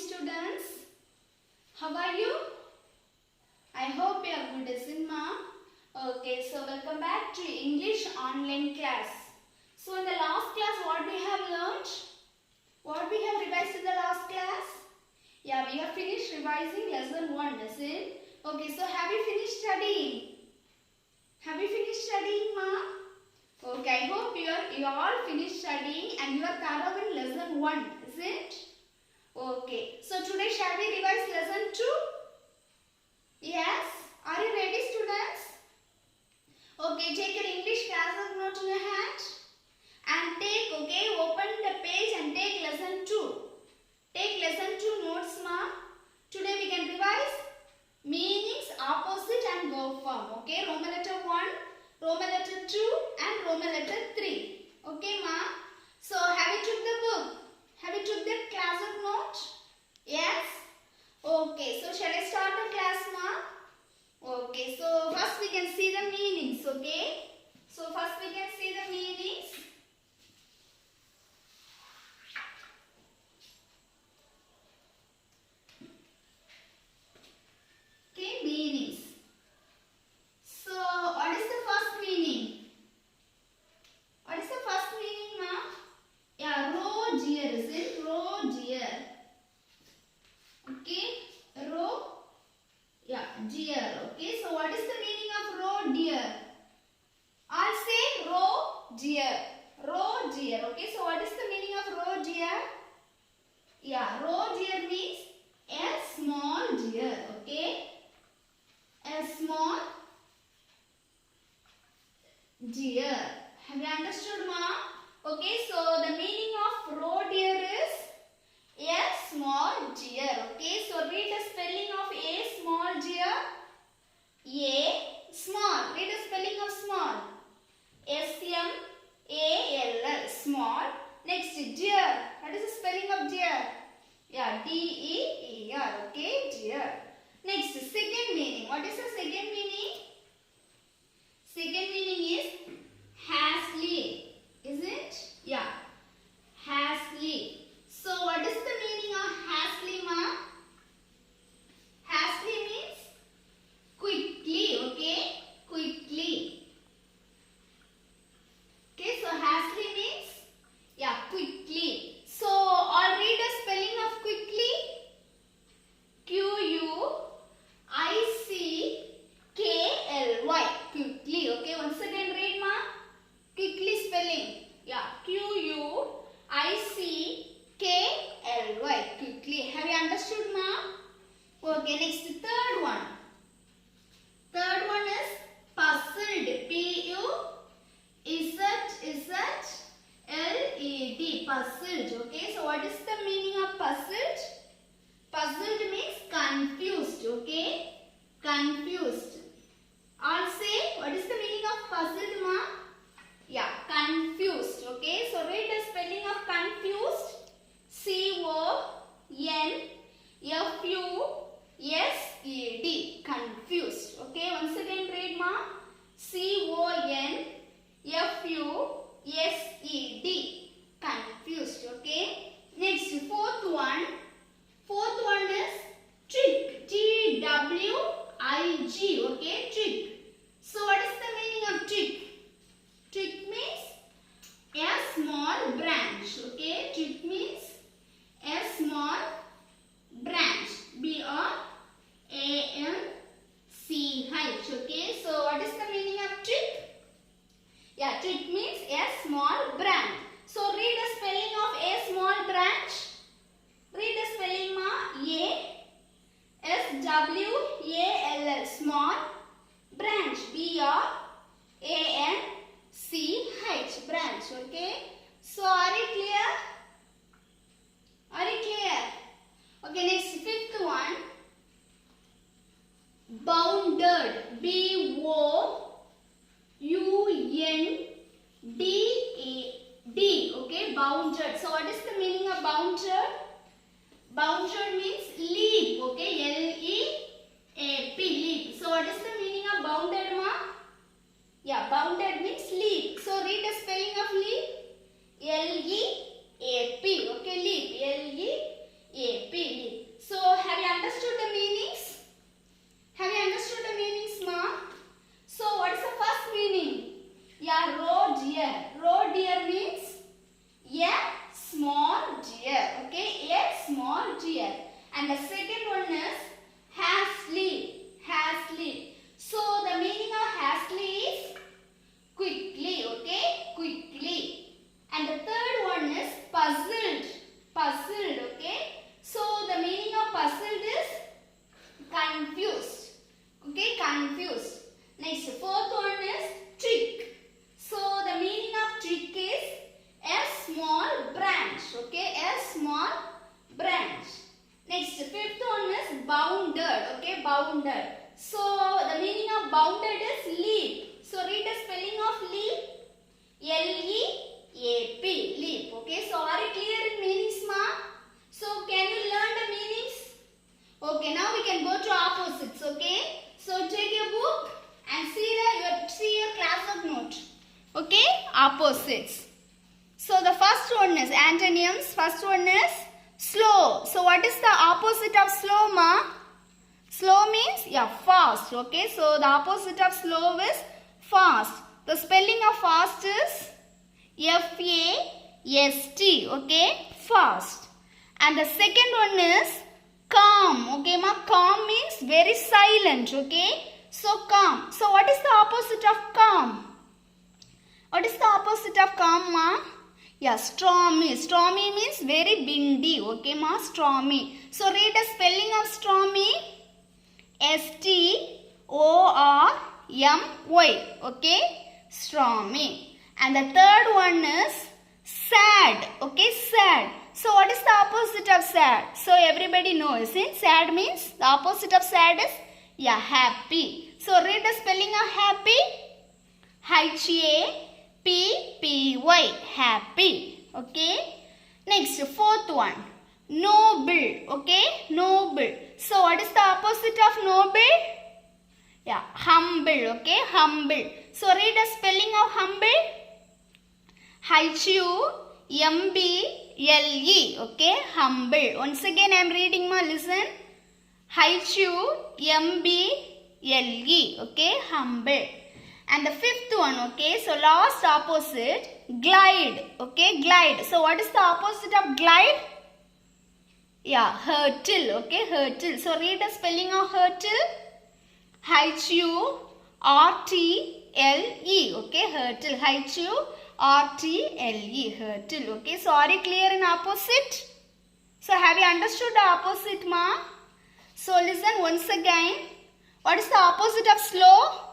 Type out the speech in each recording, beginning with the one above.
students. How are you? I hope you are good, isn't ma? Okay, so welcome back to English online class. So in the last class, what we have learned? What we have revised in the last class? Yeah, we have finished revising lesson 1, is it? Okay, so have you finished studying? Have you finished studying, ma? Okay, I hope you all finished studying and you are thorough in lesson 1, is it? Okay, so today shall we revise lesson 2? Yes? Are you ready, students? Okay, take your English class note in your hand and open the page and take lesson 2. Take lesson 2 notes, ma. Today we can revise meanings, opposite and verb form. Okay, Roman letter 1, Roman letter 2 and Roman letter 3. Okay, ma. So have you took the book? Have you took the class note? Yes? Okay, so shall I start the class, ma? Okay, so first we can see the meanings, okay? So first we can see the meanings. Okay, meanings. So what is the first meaning? What is the first meaning, ma? Yeah, roe deer, is it? Roe deer. Okay, roe, yeah, deer. Okay, so what is the meaning of roe deer? I'll say roe deer. Roe deer. Okay, so what is the meaning of roe deer? Yeah, roe deer means a small deer. Okay, a small deer. Have you understood, ma? Okay, so the meaning of roe deer is a small deer. Okay, so read the spelling of a small deer. A small. Read the spelling of small. S-M-A-L-L. Small. Next, deer. What is the spelling of deer? Yeah, D-E-E-R. Okay, deer. Next, second meaning. What is the second meaning? Second meaning is Hasly. Is it? Yeah. Hasly. So what is the meaning of Hasly, ma? Hasly means quickly. Okay. Quickly. Okay. So Hasly means, yeah, quickly. So all read the spelling of quickly. Q-U-I-C-K-L-Y. Quickly. Okay. Once again read, ma. Quickly spelling. Yeah. Q-U-I-C-K-L-Y. Quickly. Have you understood, ma? Okay. Next, third one. Third one is puzzled. P-U-Z-Z-L-E-D. Puzzled. Okay. So what is the meaning of puzzled? Puzzled means confused. Okay. Confused. I'll say what is the meaning of puzzled, ma? Yeah, confused. Okay, so read the spelling of confused. C-O-N-F-U-S-E-D. Confused. Okay, once again read, ma. C-O-N-F-U-S-E-D. Confused. Okay. Next, fourth one. Fourth one is trick. T-W-I-G. Okay, trick. So what is the meaning of trick? Trick means a small branch. Okay, trick means a small branch. B-R-A-N-C-H. Okay, so what is the meaning of trick? Yeah, trick means a small branch. So read the spelling of a small branch. dear. And the second one is hastily, hastily. So the meaning of hastily is quickly, okay, quickly. And the third one is puzzled, puzzled, okay. So the meaning of puzzled is confused, okay, confused. Next, fourth one is trick. So the meaning of trick is a small branch, okay, a small branch. Next, fifth one is bounded, okay, bounded. So the meaning of bounded is leap. So read the spelling of leap. L-E-A-P, leap, okay. So are you clear in meanings, ma? So can you learn the meanings? Okay, now we can go to opposites, okay. So take your book and see your classwork note, okay. Opposites. So the first one is antonyms. First one is slow. So what is the opposite of slow, ma? Slow means fast, okay. So the opposite of slow is fast. The spelling of fast is F-A-S-T, okay, fast. And the second one is calm, okay, ma. Calm means very silent, okay. So calm. So what is the opposite of calm? What is the opposite of calm, ma? Stormy. Stormy means very windy, okay, ma. Stormy. So read the spelling of stormy. S-T-O-R-M-Y, okay, stormy. And the third one is sad, okay, sad. So what is the opposite of sad? So everybody knows it. Sad means the opposite of sad is happy. So read the spelling of happy. H-A-P-P-Y, happy, okay. Next, fourth one, noble, okay, noble. So what is the opposite of noble? Humble, okay, humble. So read the spelling of humble. H-U-M-B-L-E, okay, humble. Once again I am reading, ma, listen. H-U-M-B-L-E, okay, humble. And the fifth one, okay, so last opposite, glide, okay, glide. So what is the opposite of glide? Hurtle, okay, hurtle. So read the spelling of hurtle. H-U-R-T-L-E, okay, hurtle. H-U-R-T-L-E, hurtle, okay. So are you clear in opposite? So have you understood the opposite, ma? So listen once again. What is the opposite of slow?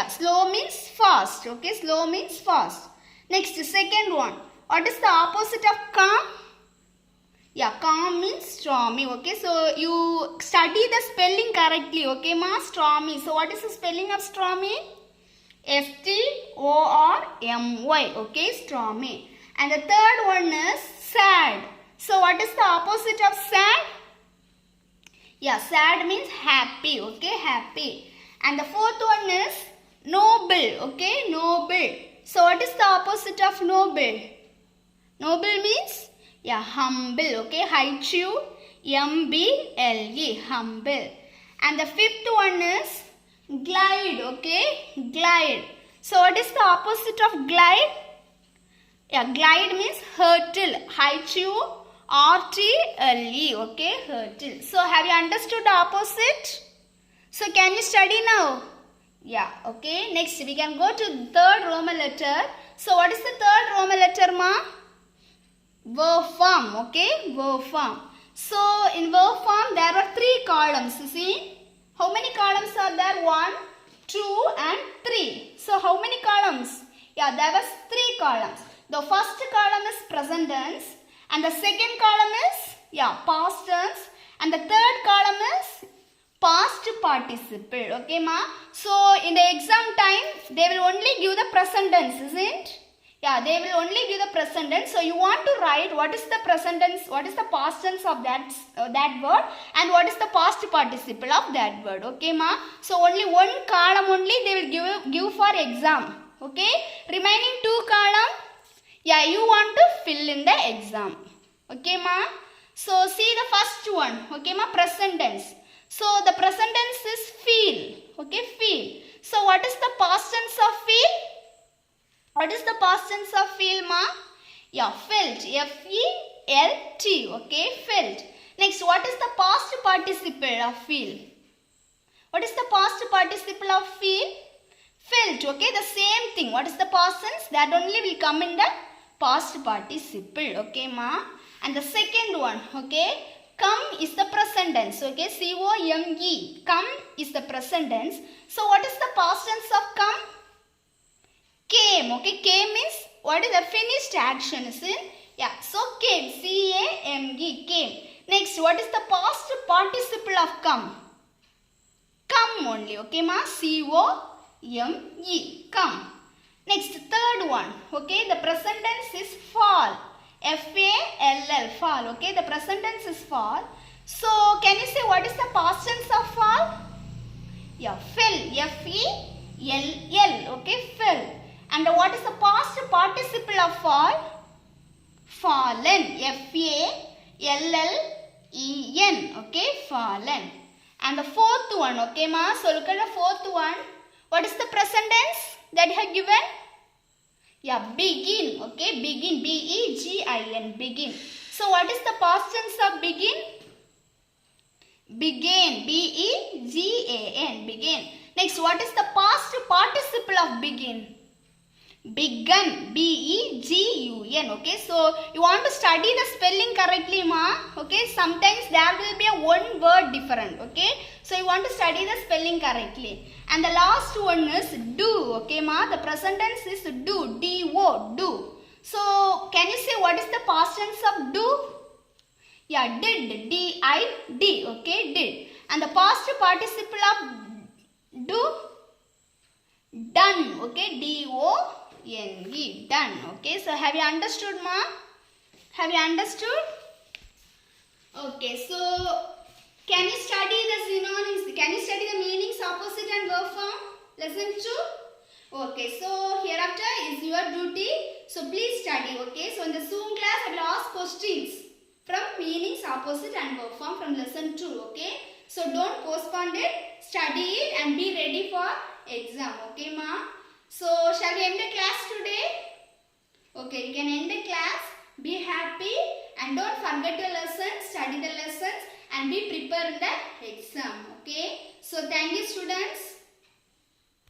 Slow means fast, okay, slow means fast. Next, second one. What is the opposite of calm? Calm means stormy, okay. So you study the spelling correctly, okay, ma, stormy. So what is the spelling of stormy? S-T-O-R-M-Y, okay, stormy. And the third one is sad. So what is the opposite of sad? Sad means happy, okay, happy. And the fourth one is noble, okay, noble. So what is the opposite of noble? Noble means humble, okay, H-U-M-B-L-E, humble. And the fifth one is glide, okay, glide. So what is the opposite of glide? Glide means hurtle, H-U-R-T-L-E, okay, hurtle. So have you understood the opposite? So can you study now? Okay. Next we can go to third Roman letter. So what is the third Roman letter, ma? Verb form, okay, verb form. So in verb form there are 3 columns, you see. How many columns are there? 1, 2 and 3. So how many columns? There was 3 columns. The first column is present tense and the second column is past tense and the third column is past participle, okay, ma. So in the exam time they will only give the present tense, isn't it? They will only give the present tense. So you want to write what is the present tense, what is the past tense of that word and what is the past participle of that word, okay, ma. So only one column only they will give for exam, okay. Remaining 2 column, you want to fill in the exam, okay, ma. So see the first one, okay, ma, present tense. So the present tense is feel, okay, feel. So what is the past tense of feel? What is the past tense of feel, ma? Felt, F-E F-E-L-T. Okay, felt. Next, what is the past participle of feel? What is the past participle of feel? Felt. Okay, the same thing. What is the past tense? That only will come in the past participle. Okay, ma. And the second one, okay, come is the present tense. Okay, C-O-M-E. Come is the present tense. So, what is the past tense of come? Came. Okay, came means what is the finished action? Is it? Yeah, so came. C-A-M-E. Came. Next, what is the past participle of come? Come only. Okay, ma. C-O-M-E. Come. Next, third one. Okay, the present tense is fall. F-A-L-L. Fall. Okay, the present tense is fall. So, can you say what is the past tense of fall? Yeah, fell. F-E-L-L. Okay, fell. And what is the past participle of fall? Fallen. F-A-L-L-E-N. Okay, fallen. And the fourth one, okay ma, so look at the fourth one. What is the present tense that you have given? Yeah, begin. Okay, begin. B-E-G-I-N. Begin. So what is the past tense of begin? Began. B-E-G-A-N. Begin. Next, what is the past participle of begin? Begun. B-E-G-U-N. Okay, so you want to study the spelling correctly, ma. Okay, sometimes there will be a one word different. Okay, so you want to study the spelling correctly. And the last one is do. Okay, ma. The present tense is do. D-O. Do. So can you say what is the past tense of do? Yeah, did. D-I-D. Okay, did. And the past participle of do? Done. Okay, D-O-N-E. Done. Okay, so have you understood, ma? Have you understood? Okay, so can you study the synonyms? Can you study the meanings, opposite and verb form? Lesson 2? Okay, so hereafter is your duty. So please study. Okay, so in the Zoom class I will ask questions from meanings, opposite and verb form from lesson 2. Okay, so don't postpone it. Study it and be ready for exam. Okay, ma. So shall we end the class today? Okay, you can end the class. Be happy and don't forget your lessons. Study the lessons and be prepared in the exam. Okay, so thank you, students.